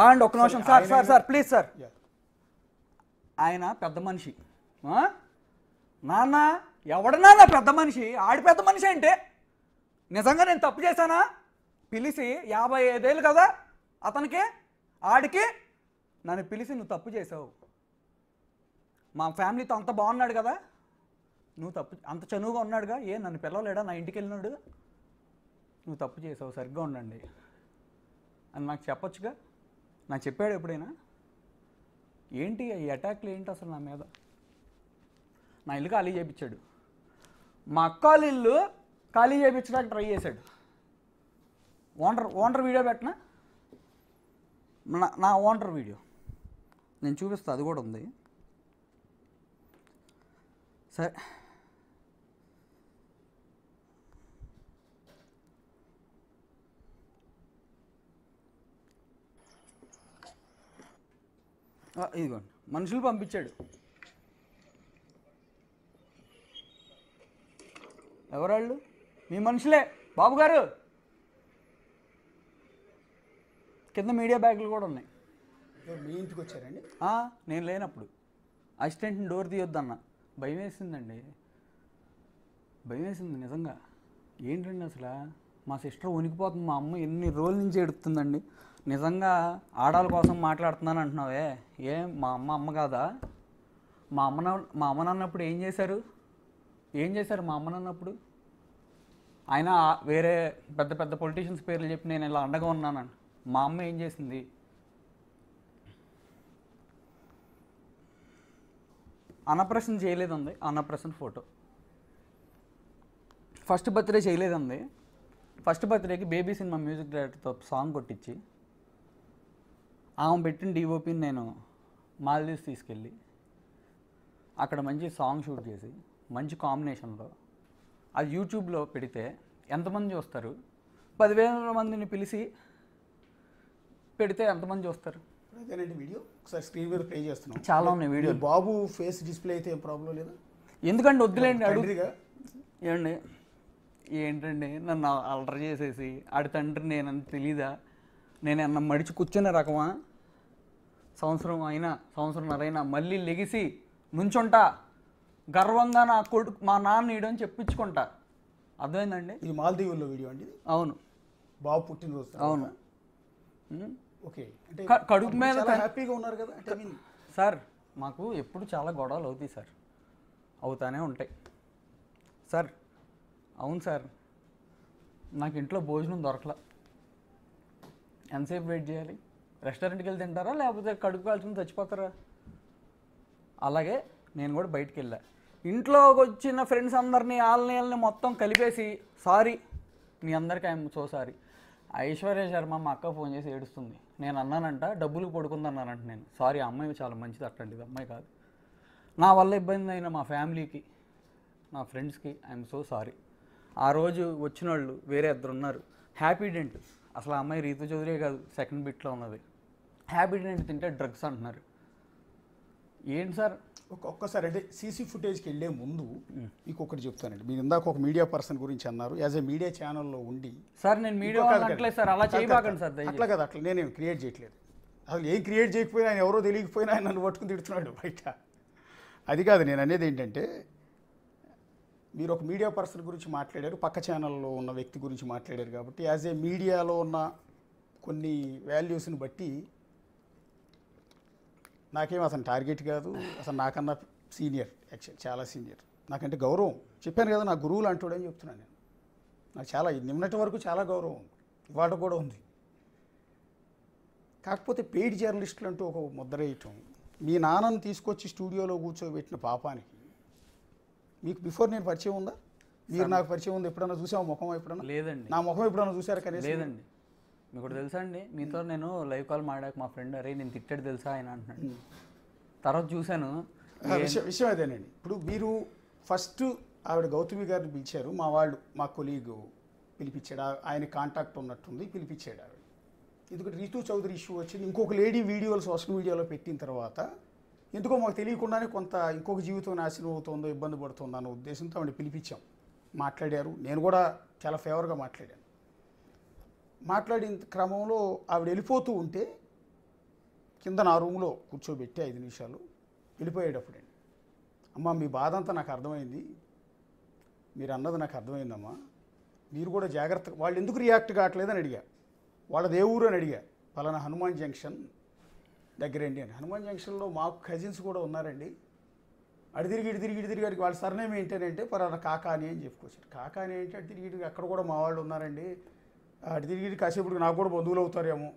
And ఒక్క నిమిషం sir sir sir please sir. ఆయన పెద్ద మనిషి. నాన్న ఎవడన్నా పెద్ద మనిషి, ఆడి పెద్ద మనిషి అంటే నిజంగా నేను తప్పు చేశానా? పిలిచి 55 ఏళ్ళు కదా అతనికి, ఆడికి నన్ను పిలిచి నువ్వు తప్పు చేసావు, మా ఫ్యామిలీతో అంత బాగున్నాడు కదా, నువ్వు తప్పు అంత చనువుగా ఉన్నాడుగా, నన్ను పిలవలేడా నా ఇంటికి వెళ్ళినాడు, నువ్వు తప్పు చేసావు సరిగ్గా ఉండండి అని నాకు చెప్పొచ్చుగా. నాకు చెప్పాడు ఎప్పుడైనా? ఏంటి ఈ అటాక్లు ఏంటి అసలు నా మీద? నా ఇల్లు ఖాళీ చేయించాడు, మా అక్క వాళ్ళ ఇల్లు ఖాళీ చేయించడానికి ట్రై చేశాడు. ఓనర్ వీడియో పెట్టినా, నా ఓనర్ వీడియో నేను చూపిస్తా, అది కూడా ఉంది. సరే ఇదిగోండి, మనుషులు పంపించాడు. ఎవరాళ్ళు? మీ మనుషులే బాబు గారు. కింద మీడియా బ్యాగులు కూడా ఉన్నాయి. మీ ఇంటికి వచ్చారండి? నేను లేనప్పుడు అసిస్టెంట్ని డోర్ తీయొద్దన్న. భయం వేసిందండి, భయం వేసింది నిజంగా. ఏంటండి అసలు మా సిస్టర్ వణికిపోతుంది, మా అమ్మ ఎన్ని రోజుల నుంచి ఎడుతుందండి. నిజంగా ఆడాల కోసం మాట్లాడుతున్నాను అంటున్నావే, మా అమ్మ కాదా? మా అమ్మ నాన్నప్పుడు ఏం చేశారు మా అమ్మ నాన్నప్పుడు? ఆయన వేరే పెద్ద పెద్ద పొలిటీషియన్స్ పేర్లు చెప్పి నేను ఇలా అండగా ఉన్నాను. మా అమ్మ ఏం చేసింది? అన్నప్రసన్న చేయలేదండి, అన్నప్రసన్న ఫోటో. ఫస్ట్ బర్త్డే చేయలేదండి. ఫస్ట్ బర్త్డేకి బేబీ సినిమా మ్యూజిక్ డైరెక్టర్తో సాంగ్ కొట్టించి ఆమె పెట్టిన డిఓపిని నేను మాల్దీవ్స్ తీసుకెళ్ళి అక్కడ మంచి సాంగ్ షూట్ చేసి మంచి కాంబినేషన్లో అది యూట్యూబ్లో పెడితే ఎంతమంది చూస్తారు? 10,000 మందిని పిలిచి పెడితే ఎంతమంది చూస్తారు? అదేనండి వీడియో ఒకసారి స్క్రీన్ మీద ప్లే చేస్తున్నాం. చాలా ఉన్నాయి వీడియో. బాబు ఫేస్ డిస్ప్లే అయితే ఏం ప్రాబ్లం లేదా? ఎందుకంటే వద్దులేండి అడుగుగా. ఏంటండి నన్ను అల్లరి చేసేసి ఆడి తండ్రి నేనని తెలీదా? నేనన్నా మడిచి కూర్చునే రకమా? సంవత్సరంన్నరైనా మళ్ళీ లెగిసి నుంచుంటా, గర్వంగా నా కొడుకు మా నాన్న ఈడని చెప్పించుకుంటా. అర్థమైందండి? ఇది మాల్దీవుల్లో వీడియో అండి? అవును. బాబు పుట్టినరోజు. అవును. ఓకే, అంటే కడుపు మీద హ్యాపీగా ఉన్నారు కదా సార్? మాకు ఎప్పుడు చాలా గొడవలు అవుతాయి సార్, అవుతానే ఉంటాయి సార్. అవును సార్, నాకు ఇంట్లో భోజనం దొరకలా, ఎంతసేపు వెయిట్ చేయాలి? రెస్టారెంట్కి వెళ్ళి తింటారా లేకపోతే కడుపు కాల్చుకుని చచ్చిపోతారా? అలాగే నేను కూడా బయటికి వెళ్ళా, ఇంట్లోకి వచ్చిన ఫ్రెండ్స్ అందరినీ వాళ్ళని మొత్తం కలిపేసి సారీ మీ అందరికీ I'm so sorry. Aishwarya Sharma మా అక్క ఫోన్ చేసి ఏడుస్తుంది. నేను అన్నానంట డబ్బులు పడుకుందన్నానంట. నేను సారీ, ఆ అమ్మాయి చాలా మంచిది, అట్టండి అమ్మాయి కాదు. నా వల్ల ఇబ్బంది అయిన మా ఫ్యామిలీకి, నా ఫ్రెండ్స్కి ఐఎమ్ సో సారీ. ఆ రోజు వచ్చిన వాళ్ళు వేరే ఇద్దరు ఉన్నారు. హ్యాపీ డెంట్, అసలు ఆ అమ్మాయి రీతు చౌదరి కాదు, సెకండ్ బిట్లో ఉన్నది. హ్యాపీ డెంట్ తింటే డ్రగ్స్ అంటున్నారు. ఏంటి సార్? ఒక్కసారి అంటే సీసీ ఫుటేజ్కి వెళ్ళే ముందు మీకు ఒకటి చెప్తానండి. మీరు ఇందాక ఒక మీడియా పర్సన్ గురించి అన్నారు. యాజ్ ఏ మీడియా ఛానల్లో ఉండి సార్ నేను మీడియా అనట్లేదు సార్, అలా చేయబాకండి సార్. అట్లా కదా, అట్లా నేనేం క్రియేట్ చేయట్లేదు. అసలు ఏం క్రియేట్ చేయకపోయినా ఆయన ఎవరో తెలియకపోయినా ఆయన నన్ను పట్టుకుని తిడుతున్నాడు బయట. అది కాదు నేను అనేది. ఏంటంటే మీరు ఒక మీడియా పర్సన్ గురించి మాట్లాడారు, పక్క ఛానల్లో ఉన్న వ్యక్తి గురించి మాట్లాడారు. కాబట్టి యాజ్ ఏ మీడియాలో ఉన్న కొన్ని వాల్యూస్ని బట్టి నాకేం అసలు టార్గెట్ కాదు, అసలు నాకన్నా సీనియర్, యాక్చువల్ చాలా సీనియర్, నాకంటే గౌరవం. చెప్పాను కదా నా గురువులు అంటాడని చెప్తున్నాను నేను. నాకు చాలా నిన్నటి వరకు చాలా గౌరవం ఉంది, ఇవాళ కూడా ఉంది. కాకపోతే పెయిడ్ జర్నలిస్టులు అంటూ ఒక ముద్ర వేయటం, మీ నాన్నను తీసుకొచ్చి స్టూడియోలో కూర్చోబెట్టిన పాపానికి మీకు బిఫోర్ నేను పరిచయం ఉందా? మీరు నాకు పరిచయం ఉంది? ఎప్పుడన్నా చూసాము ముఖం? ఎప్పుడన్నా లేదండి. నా ముఖం ఎప్పుడన్నా చూసారు? కనీసం లేదండి. మీకు కూడా తెలుసా అండి, మీతో నేను లైవ్ కాల్ మాడాక మా ఫ్రెండ్ అరే నేను తిట్టాడు తెలుసా ఆయన అంటున్నాడు. తర్వాత చూశాను. విషయం అదేనండి. ఇప్పుడు మీరు ఫస్ట్ ఆవిడ గౌతమి గారిని పిలిచారు, మా వాళ్ళు మా కొలీగ్ పిలిపించాడు, ఆయన కాంటాక్ట్ ఉన్నట్టుంది, పిలిపించాడు ఆవిడ. ఎందుకంటే రీతు చౌదరి ఇష్యూ వచ్చింది, ఇంకొక లేడీ వీడియోలు సోషల్ మీడియాలో పెట్టిన తర్వాత ఎందుకో మాకు తెలియకుండానే కొంత ఇంకొక జీవితం నాశనం అవుతుందో, ఇబ్బంది పడుతుందో అన్న ఉద్దేశంతో ఆవిడ పిలిపించాం. మాట్లాడారు, నేను కూడా చాలా ఫేవర్గా మాట్లాడాను. మాట్లాడిన క్రమంలో ఆవిడ వెళ్ళిపోతూ ఉంటే కింద నా రూమ్లో కూర్చోబెట్టి 5 నిమిషాలు వెళ్ళిపోయేటప్పుడండి, అమ్మ మీ బాధ అంతా నాకు అర్థమైంది, మీరు అన్నది నాకు అర్థమైందమ్మా, మీరు కూడా జాగ్రత్తగా, వాళ్ళు ఎందుకు రియాక్ట్ కావట్లేదని అడిగా, వాళ్ళది ఏ ఊరు అని అడిగా, పలానా హనుమాన్ జంక్షన్ దగ్గరండి అని. హనుమాన్ జంక్షన్లో మాకు కజిన్స్ కూడా ఉన్నారండి, అటు తిరిగి వాళ్ళ సర్నేమ్ ఏంటంటే పలానా కాకాని అని చెప్పుకొచ్చారు. కాకాని ఏంటి, అటు తిరిగి అక్కడ కూడా మా వాళ్ళు ఉన్నారండి, అటు తిరిగి కాసేపుడికి నాకు కూడా బంధువులు అవుతారేమో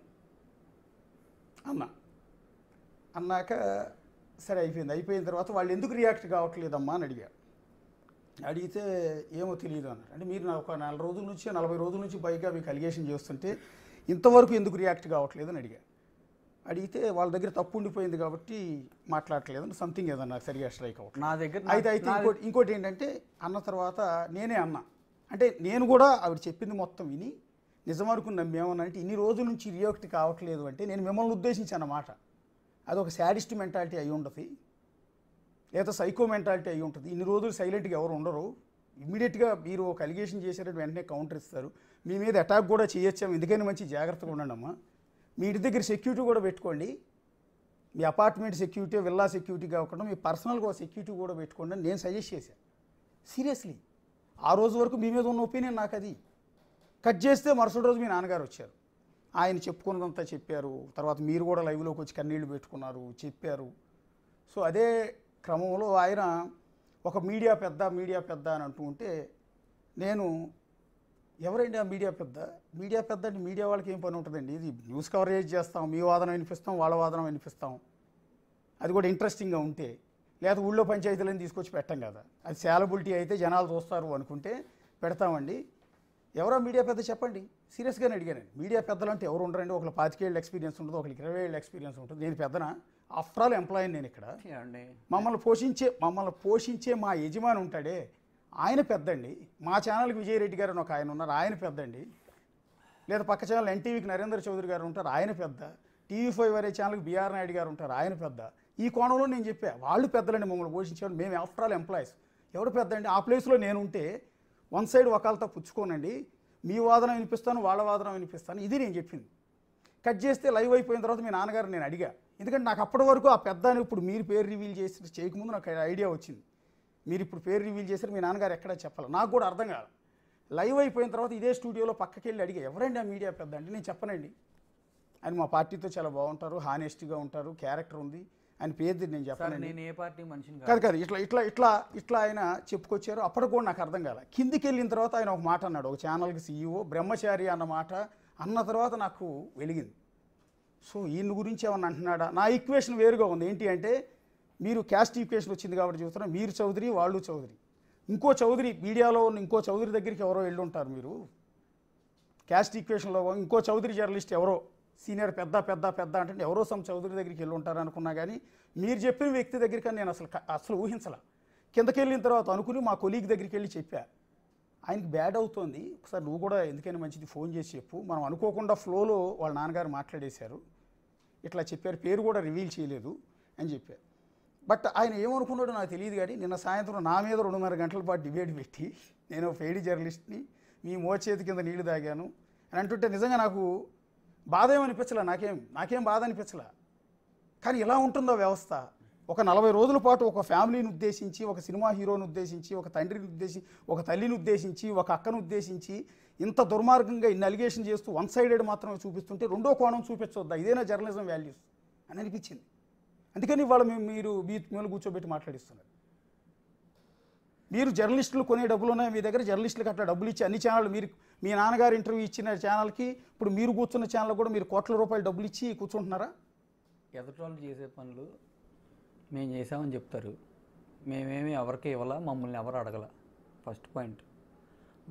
అన్నాక సరే అయిపోయిన తర్వాత వాళ్ళు ఎందుకు రియాక్ట్ కావట్లేదమ్మా అని అడిగితే ఏమో తెలియదు అన్నారు. అంటే మీరు ఒక 4 రోజుల నుంచి 40 రోజుల నుంచి పైగా మీకు అలిగేషన్ చేస్తుంటే ఇంతవరకు ఎందుకు రియాక్ట్ కావట్లేదు అని అడిగితే వాళ్ళ దగ్గర తప్పు ఉండిపోయింది కాబట్టి మాట్లాడట్లేదని సంథింగ్ ఏదన్నా సరిగా స్ట్రైక్ అవ్వట్లేదు నా దగ్గర. అయితే ఇంకోటి ఏంటంటే అన్న తర్వాత నేనే అన్నా, అంటే నేను కూడా ఆవిడ చెప్పింది మొత్తం విని నిజమనుకుని నమ్మేమనంటే ఇన్ని రోజుల నుంచి రియాక్ట్ కావట్లేదు అంటే నేను మిమ్మల్ని ఉద్దేశించి అన్నమాట. అదొక శాడిస్ట్ మెంటాలిటీ అయి ఉంటుంది, లేదా సైకో మెంటాలిటీ అయి ఉంటుంది. ఇన్ని రోజులు సైలెంట్గా ఎవరు ఉండరు, ఇమ్మీడియట్గా మీరు ఒక అలిగేషన్ చేశారంటే వెంటనే కౌంటర్ ఇస్తారు, మీ మీద అటాక్ కూడా చేయొచ్చాము, ఎందుకని మంచి జాగ్రత్తగా ఉండండి అమ్మా, మీ ఇంటి దగ్గర సెక్యూరిటీ కూడా పెట్టుకోండి, మీ అపార్ట్మెంట్ సెక్యూరిటీ విల్లా సెక్యూరిటీ కాకుండా మీ పర్సనల్గా సెక్యూరిటీ కూడా పెట్టుకోండి అని నేను సజెస్ట్ చేశాను. సీరియస్లీ ఆ రోజు వరకు మీ మీద ఉన్న ఒపీనియన్ నాకు అది. కట్ చేస్తే మరుసటి రోజు మీ నాన్నగారు వచ్చారు, ఆయన చెప్పుకున్నదంతా చెప్పారు, తర్వాత మీరు కూడా లైవ్లోకి వచ్చి కన్నీళ్ళు పెట్టుకున్నారు, చెప్పారు. సో అదే క్రమంలో ఆయన ఒక మీడియా పెద్ద అని అంటూ ఉంటే నేను ఎవరండి ఆ మీడియా పెద్ద అంటే మీడియా వాళ్ళకి ఏం పని ఉంటుందండి, ఇది న్యూస్ కవరేజ్ చేస్తాం, మీ వాదన వినిపిస్తాం, వాళ్ళ వాదన వినిపిస్తాం, అది కూడా ఇంట్రెస్టింగ్గా ఉంటే, లేదా ఊళ్ళో పంచాయతీలను తీసుకొచ్చి పెట్టాం కదా, అది సేలబిలిటీ అయితే జనాలు చూస్తారు అనుకుంటే పెడతామండి. ఎవరో మీడియా పెద్ద చెప్పండి, సీరియస్గానే అడిగానండి. మీడియా పెద్దలు అంటే ఎవరు ఉండరండి, ఒకళ్ళు 25 ఏళ్ళ ఎక్స్పీరియన్స్ ఉంటుంది, ఒకరికి 20 ఏళ్ళ ఎక్స్పీరియన్స్ ఉంటుంది, నేను పెద్దనా? ఆఫ్టర్ ఆల్ ఎంప్లాయీ నేను ఇక్కడ. మమ్మల్ని పోషించే మా యజమాని ఉంటాడే ఆయన పెద్దండి. మా ఛానల్కి విజయరెడ్డి గారు అని ఒక ఆయన ఉన్నారు, ఆయన పెద్దండి. లేదా పక్క ఛానల్ ఎన్టీవీకి నరేంద్ర చౌదరి గారు ఉంటారు, ఆయన పెద్ద. TV5 అనే ఛానల్కి బిఆర్ నాయుడు గారు ఉంటారు, ఆయన పెద్ద. ఈ కోణంలో నేను చెప్పా, వాళ్ళు పెద్దలండి మమ్మల్ని పోషించేవాళ్ళు, మేము ఆఫ్టర్ ఆల్ ఎంప్లాయీస్. ఎవరు పెద్దండి? ఆ ప్లేస్లో నేను ఉంటే వన్ సైడ్ ఒకళ్ళతో పుచ్చుకోనండి, మీ వాదన వినిపిస్తాను, వాళ్ళ వాదన వినిపిస్తాను, ఇది నేను చెప్పింది. కట్ చేస్తే లైవ్ అయిపోయిన తర్వాత మీ నాన్నగారు నేను అడిగా, ఎందుకంటే నాకు అప్పటి వరకు ఆ పెద్ద అని ఇప్పుడు మీరు పేరు రివీల్ చేసి చేయకముందు నాకు ఐడియా వచ్చింది, మీరు ఇప్పుడు పేరు రివీల్ చేశారు, మీ నాన్నగారు ఎక్కడా చెప్పాలి, నాకు కూడా అర్థం కాదు. లైవ్ అయిపోయిన తర్వాత ఇదే స్టూడియోలో పక్కకి వెళ్ళి అడిగా, ఎవరండి ఆ మీడియా పెద్ద అంటే, నేను చెప్పనండి, ఆయన మా పార్టీతో చాలా బాగుంటారు, హానెస్ట్గా ఉంటారు, క్యారెక్టర్ ఉంది, ఆయన పేరు నేను చెప్పనండి. నేను ఏ పార్టీ మనిషిని కాదు ఇట్లా ఆయన చెప్పుకొచ్చారు. అప్పటికి కూడా నాకు అర్థం కాలే. కిందికి వెళ్ళిన తర్వాత ఆయన ఒక మాట అన్నాడు, ఒక ఛానల్కి CEO బ్రహ్మచారి అన్న మాట అన్న తర్వాత నాకు వెలిగింది. సో ఈయన గురించి ఏమన్నా అంటున్నాడా? నా ఈక్వేషన్ వేరుగా ఉంది. ఏంటి అంటే, మీరు క్యాస్ట్ ఈక్వేషన్ వచ్చింది కాబట్టి చెబుతున్నా, మీరు చౌదరి, వాళ్ళు చౌదరి, ఇంకో చౌదరి, మీడియాలో ఉన్న ఇంకో చౌదరి దగ్గరికి ఎవరో వెళ్ళి ఉంటారు. మీరు క్యాస్ట్ ఈక్వేషన్లో ఇంకో చౌదరి జర్నలిస్ట్ ఎవరో సీనియర్ పెద్ద అంటే ఎవరో సమ్ చౌదరి దగ్గరికి వెళ్ళి ఉంటారు అనుకున్నా, కానీ మీరు చెప్పిన వ్యక్తి దగ్గరికి నేను అసలు ఊహించలే. కిందకి వెళ్ళిన తర్వాత అనుకుని మా కొలీగ్ దగ్గరికి వెళ్ళి చెప్పా, ఆయనకి బ్యాడ్ అవుతోంది, ఒకసారి నువ్వు కూడా ఎందుకైనా మంచిది ఫోన్ చేసి చెప్పు. మనం అనుకోకుండా ఫ్లోలో వాళ్ళ నాన్నగారు మాట్లాడేశారు, ఇట్లా చెప్పారు, పేరు కూడా రివీల్ చేయలేదు అని చెప్పారు. బట్ ఆయన ఏమనుకున్నాడో నాకు తెలియదు, కానీ నిన్న సాయంత్రం నా మీద 2.5 గంటల పాటు డిబేట్ పెట్టి, నేను ఫెయిడీ జర్నలిస్ట్ని, మీ మోచేతి కింద నీళ్లు తాగాను అని అంటుంటే నిజంగా నాకు బాధ ఏమనిపించలే, నాకేం బాధ అనిపించలే. కానీ ఇలా ఉంటుందో వ్యవస్థ. ఒక 40 రోజుల పాటు ఒక ఫ్యామిలీని ఉద్దేశించి, ఒక సినిమా హీరోని ఉద్దేశించి, ఒక తండ్రిని ఉద్దేశించి, ఒక తల్లిని ఉద్దేశించి, ఒక అక్కను ఉద్దేశించి ఇంత దుర్మార్గంగా ఇన్ని అలిగేషన్ చేస్తూ వన్ సైడెడ్ మాత్రమే చూపిస్తుంటే రెండో కోణం చూపించొద్దా? ఇదేనా జర్నలిజం వాల్యూస్ అని అనిపించింది. అందుకని ఇవాళ మీరు మీద కూర్చోబెట్టి మాట్లాడిస్తున్నారు. మీరు జర్నలిస్టులు కొనే డబ్బులు ఉన్నాయి మీ దగ్గర, జర్నలిస్టులకు అట్లా డబ్బులు ఇచ్చి అన్ని ఛానళ్ళు, మీరు మీ నాన్నగారు ఇంటర్వ్యూ ఇచ్చిన ఛానల్కి ఇప్పుడు మీరు కూర్చున్న ఛానల్ కూడా మీరు కోట్ల రూపాయలు డబ్బులు ఇచ్చి కూర్చుంటున్నారా? ఎదుటి చేసే పనులు మేము చేసామని చెప్తారు, మేమేమి ఎవరికి ఇవ్వాల, మమ్మల్ని ఎవరు అడగల. ఫస్ట్ పాయింట్,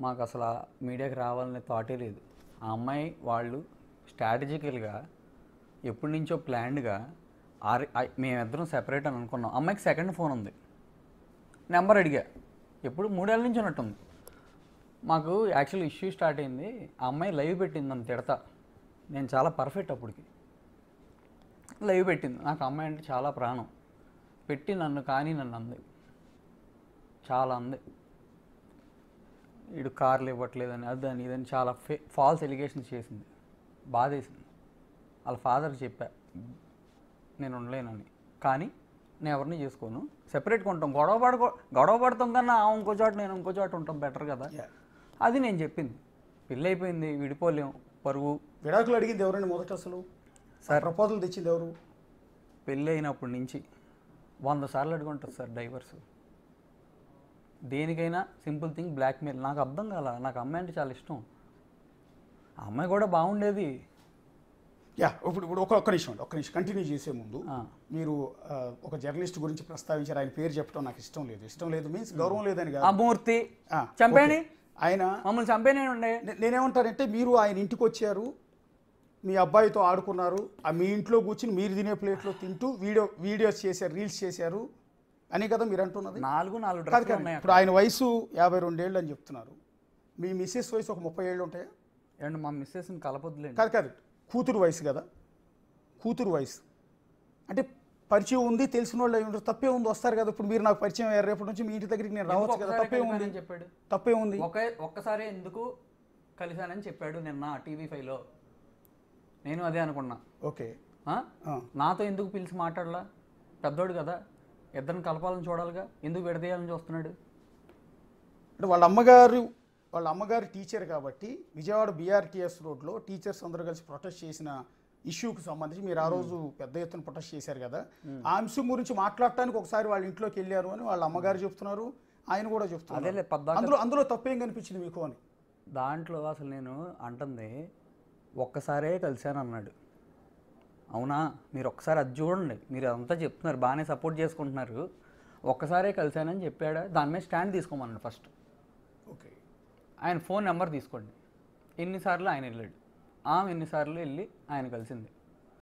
మాకు అసలు మీడియాకి రావాలనే థాటే లేదు. ఆ అమ్మాయి వాళ్ళు స్ట్రాటజికల్గా ఎప్పటి నుంచో ప్లాన్డ్గా మేమిద్దరం సెపరేట్ అని అనుకున్నాం. అమ్మాయికి సెకండ్ ఫోన్ ఉంది, నెంబర్ అడిగా, ఎప్పుడు 3 ఏళ్ళ నుంచి ఉన్నట్టుంది. మాకు యాక్చువల్ ఇష్యూ స్టార్ట్ అయింది, ఆ అమ్మాయి లైవ్ పెట్టింది నన్ను తిడతా, నేను చాలా పర్ఫెక్ట్ అప్పటికి. లైవ్ పెట్టింది, నాకు అమ్మాయి అంటే చాలా ప్రాణం, పెట్టి నన్ను అంది, చాలా అంది, వీడు కార్లు ఇవ్వట్లేదని, అదని ఇదని చాలా ఫాల్స్ ఎలిగేషన్స్ చేసింది. బాధేసింది. వాళ్ళ ఫాదర్కి చెప్పా, నేను ఉండలేనని. కానీ నేను ఎవరిని చేసుకోను, సెపరేట్గా ఉంటాం. గొడవ పడతాం కన్నా ఇంకో చోట నేను ఇంకో చోట ఉంటాం బెటర్ కదా. అది నేను చెప్పింది. పెళ్ళి అయిపోయింది, విడిపోలేం, పరువు. విడాకులు అడిగింది ఎవరండి మొదట? అసలు సార్ ప్రపోజల్ తెచ్చింది ఎవరు? పెళ్ళి అయినప్పటి నుంచి 100 సార్లు అడుగుంటుంది సార్ డైవర్స్. దేనికైనా సింపుల్ థింగ్ బ్లాక్మెయిల్. నాకు అర్థం కాల. నాకు అమ్మాయి అంటే చాలా ఇష్టం. ఆ అమ్మాయి కూడా బాగుండేది. ఇప్పుడు ఒక్క నిమిషం కంటిన్యూ చేసే ముందు మీరు ఒక జర్నలిస్ట్ గురించి ప్రస్తావించారు. ఆయన పేరు చెప్పడం నాకు ఇష్టం లేదు మీన్స్ గౌరవం లేదని కాదు. ఆ మూర్తి చంపేని, ఆయన మమ్మల్ని చంపేనే ఉండే. నేనేమంటానంటే, మీరు ఆయన ఇంటికి వచ్చారు, మీ అబ్బాయితో ఆడుకున్నారు, మీ ఇంట్లో కూర్చుని మీరు తినే ప్లేట్లో తింటూ వీడియోస్ చేశారు, రీల్స్ చేశారు అని కదా మీరు అంటున్నది. 4 ఇప్పుడు ఆయన వయసు 52 ఏళ్ళు అని చెప్తున్నారు. మీ మిస్సెస్ వయసు ఒక 30 ఏళ్ళు ఉంటాయా? ఏమంటే మా మిస్సెస్ని కలపొద్దులేండి. కాదు కూతురు వయసు కదా. కూతురు వయసు అంటే పరిచయం ఉంది, తెలిసిన వాళ్ళు అయి తప్పే ఉంది, వస్తారు కదా. ఇప్పుడు మీరు నాకు పరిచయం అయ్యారు, రేపటి నుంచి మీ ఇంటి దగ్గరికి నేను రావచ్చు కదా. తప్పే ఉంది చెప్పాడు. తప్పే ఉంది. ఒక్కసారి ఎందుకు కలిశానని చెప్పాడు నిన్న TV5లో. నేను అదే అనుకున్నా. ఓకే, నాతో ఎందుకు పిలిచి మాట్లాడలా? పెద్దోడు కదా, ఇద్దరిని కలపాలని చూడాలిగా, ఎందుకు విడదీయాలని చూస్తున్నాడు? అంటే వాళ్ళ అమ్మగారు టీచర్ కాబట్టి విజయవాడ BRTS రోడ్లో టీచర్స్ అందరూ కలిసి ప్రొటెస్ట్ చేసిన ఇష్యూకి సంబంధించి మీరు ఆ రోజు పెద్ద ఎత్తున ప్రొటెస్ట్ చేశారు కదా. ఆ అంశం గురించి మాట్లాడటానికి ఒకసారి వాళ్ళ ఇంట్లోకి వెళ్ళారు అని వాళ్ళ అమ్మగారు చెప్తున్నారు, ఆయన కూడా చెప్తున్నారు. అందులో తప్పేం కనిపించింది మీకు అని? దాంట్లో అసలు నేను అంటుంది ఒక్కసారే కలిశాను అన్నాడు. అవునా, మీరు ఒక్కసారి అది చూడండి. మీరు అంతా చెప్తున్నారు, బాగానే సపోర్ట్ చేసుకుంటున్నారు. ఒక్కసారే కలిశానని చెప్పాడా? దాని మీద స్టాండ్ తీసుకోమన్నాడు ఫస్ట్. ఓకే, ఆయన ఫోన్ నెంబర్ తీసుకోండి. ఎన్నిసార్లు ఆయన వెళ్ళాడు, ఎన్నిసార్లు వెళ్ళి ఆయన కలిసింది.